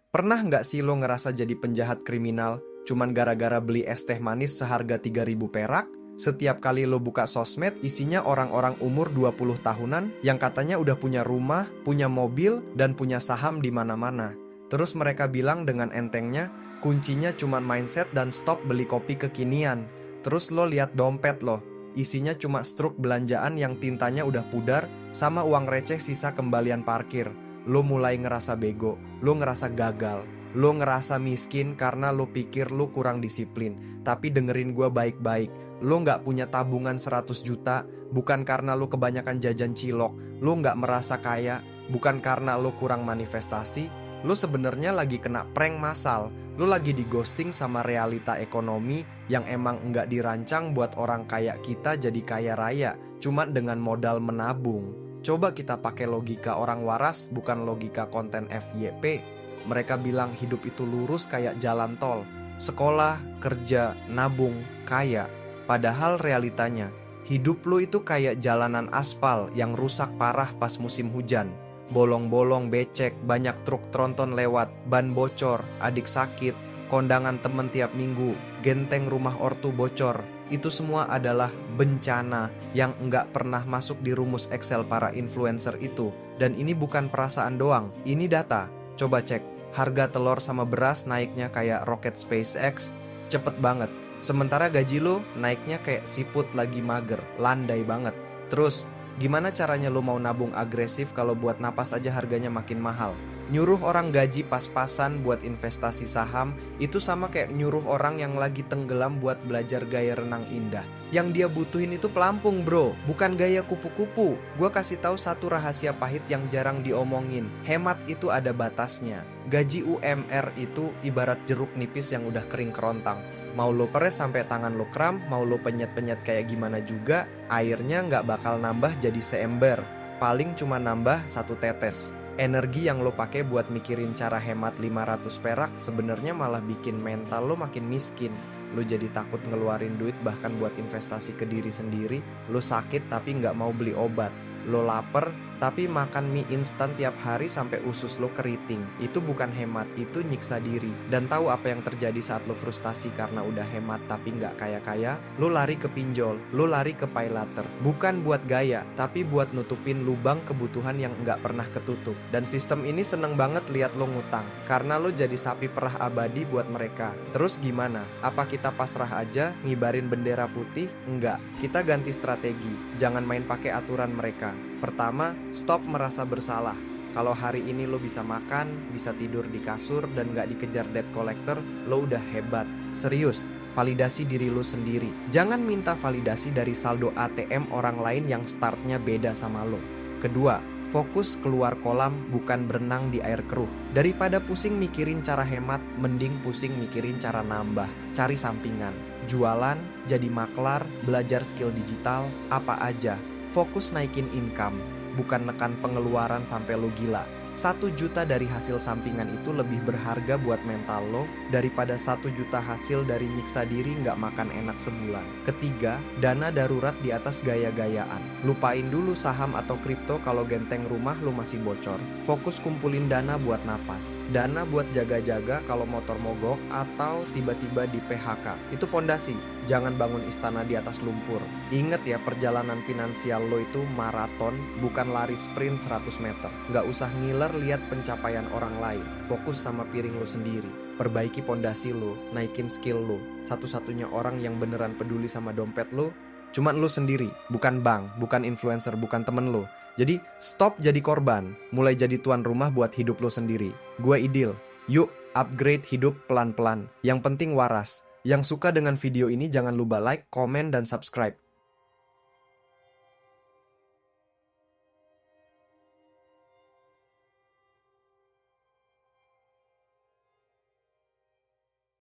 Pernah nggak sih lo ngerasa jadi penjahat kriminal cuman gara-gara beli es teh manis seharga 3.000 perak? Setiap kali lo buka sosmed isinya orang-orang umur 20 tahunan yang katanya udah punya rumah, punya mobil, dan punya saham di mana-mana. Terus mereka bilang dengan entengnya, kuncinya cuman mindset dan stop beli kopi kekinian. Terus lo lihat dompet lo, isinya cuma struk belanjaan yang tintanya udah pudar sama uang receh sisa kembalian parkir. Lo mulai ngerasa bego, lo ngerasa gagal, lo ngerasa miskin karena lo pikir lo kurang disiplin. Tapi dengerin gue baik-baik, lo gak punya tabungan 100 juta bukan karena lo kebanyakan jajan cilok. Lo gak merasa kaya bukan karena lo kurang manifestasi. Lo sebenarnya lagi kena prank massal. Lo lagi di ghosting sama realita ekonomi yang emang nggak dirancang buat orang kayak kita jadi kaya raya cuma dengan modal menabung. Coba kita pakai logika orang waras, bukan logika konten FYP. Mereka bilang hidup itu lurus kayak jalan tol. Sekolah, kerja, nabung, kaya. Padahal realitanya, hidup lo itu kayak jalanan aspal yang rusak parah pas musim hujan. Bolong-bolong, becek, banyak truk tronton lewat, ban bocor, adik sakit, kondangan temen tiap minggu, genteng rumah ortu bocor. Itu semua adalah bencana yang enggak pernah masuk di rumus Excel para influencer itu. Dan ini bukan perasaan doang, ini data. Coba cek, harga telur sama beras naiknya kayak roket SpaceX, cepet banget. Sementara gaji lo naiknya kayak siput lagi mager, landai banget. Terus, gimana caranya lo mau nabung agresif kalau buat napas aja harganya makin mahal? Nyuruh orang gaji pas-pasan buat investasi saham itu sama kayak nyuruh orang yang lagi tenggelam buat belajar gaya renang indah. Yang dia butuhin itu pelampung bro, bukan gaya kupu-kupu. Gua kasih tahu satu rahasia pahit yang jarang diomongin. Hemat itu ada batasnya. Gaji UMR itu ibarat jeruk nipis yang udah kering kerontang. Mau lo peres sampai tangan lo kram, mau lo penyet-penyet kayak gimana juga, airnya nggak bakal nambah jadi seember. Paling cuma nambah 1 tetes. Energi yang lo pakai buat mikirin cara hemat 500 perak sebenarnya malah bikin mental lo makin miskin. Lo jadi takut ngeluarin duit bahkan buat investasi ke diri sendiri. Lo sakit tapi nggak mau beli obat. Lo lapar tapi makan mie instan tiap hari sampai usus lo keriting. Itu bukan hemat, itu nyiksa diri. Dan tahu apa yang terjadi saat lo frustasi karena udah hemat tapi nggak kaya-kaya? Lo lari ke pinjol, lo lari ke pay later. Bukan buat gaya, tapi buat nutupin lubang kebutuhan yang nggak pernah ketutup. Dan sistem ini seneng banget lihat lo ngutang, karena lo jadi sapi perah abadi buat mereka. Terus gimana? Apa kita pasrah aja, ngibarin bendera putih? Enggak, kita ganti strategi. Jangan main pakai aturan mereka. Pertama, stop merasa bersalah. Kalau hari ini lo bisa makan, bisa tidur di kasur, dan gak dikejar debt collector, lo udah hebat. Serius, validasi diri lo sendiri. Jangan minta validasi dari saldo ATM orang lain yang startnya beda sama lo. Kedua, fokus keluar kolam, bukan berenang di air keruh. Daripada pusing mikirin cara hemat, mending pusing mikirin cara nambah. Cari sampingan, jualan, jadi maklar, belajar skill digital, apa aja. Fokus naikin income, bukan nekan pengeluaran sampai lo gila. 1 juta dari hasil sampingan itu lebih berharga buat mental lo daripada 1 juta hasil dari nyiksa diri nggak makan enak sebulan. Ketiga, dana darurat di atas gaya-gayaan. Lupain dulu saham atau kripto kalau genteng rumah lo masih bocor. Fokus kumpulin dana buat napas. Dana buat jaga-jaga kalau motor mogok atau tiba-tiba di PHK. Itu pondasi. Jangan bangun istana di atas lumpur. Ingat ya, perjalanan finansial lo itu maraton, bukan lari sprint 100 meter. Nggak usah ngiler lihat pencapaian orang lain. Fokus sama piring lo sendiri. Perbaiki pondasi lo, naikin skill lo. Satu-satunya orang yang beneran peduli sama dompet lo, cuman lo sendiri. Bukan bank, bukan influencer, bukan temen lo. Jadi stop jadi korban, mulai jadi tuan rumah buat hidup lo sendiri. Gue Idil. Yuk upgrade hidup pelan-pelan. Yang penting waras. Yang suka dengan video ini jangan lupa like, komen, dan subscribe.